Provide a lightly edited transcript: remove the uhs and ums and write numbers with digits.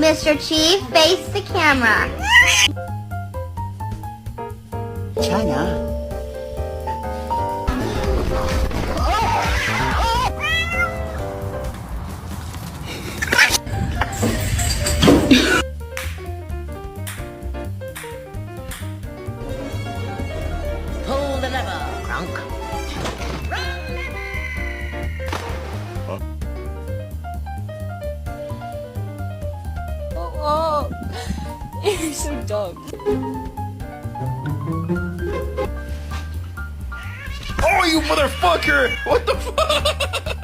Mr. Chief, face the camera. China. Pull the lever. Crunk. Oh, you're so dumb. Oh, you motherfucker! What the fuck?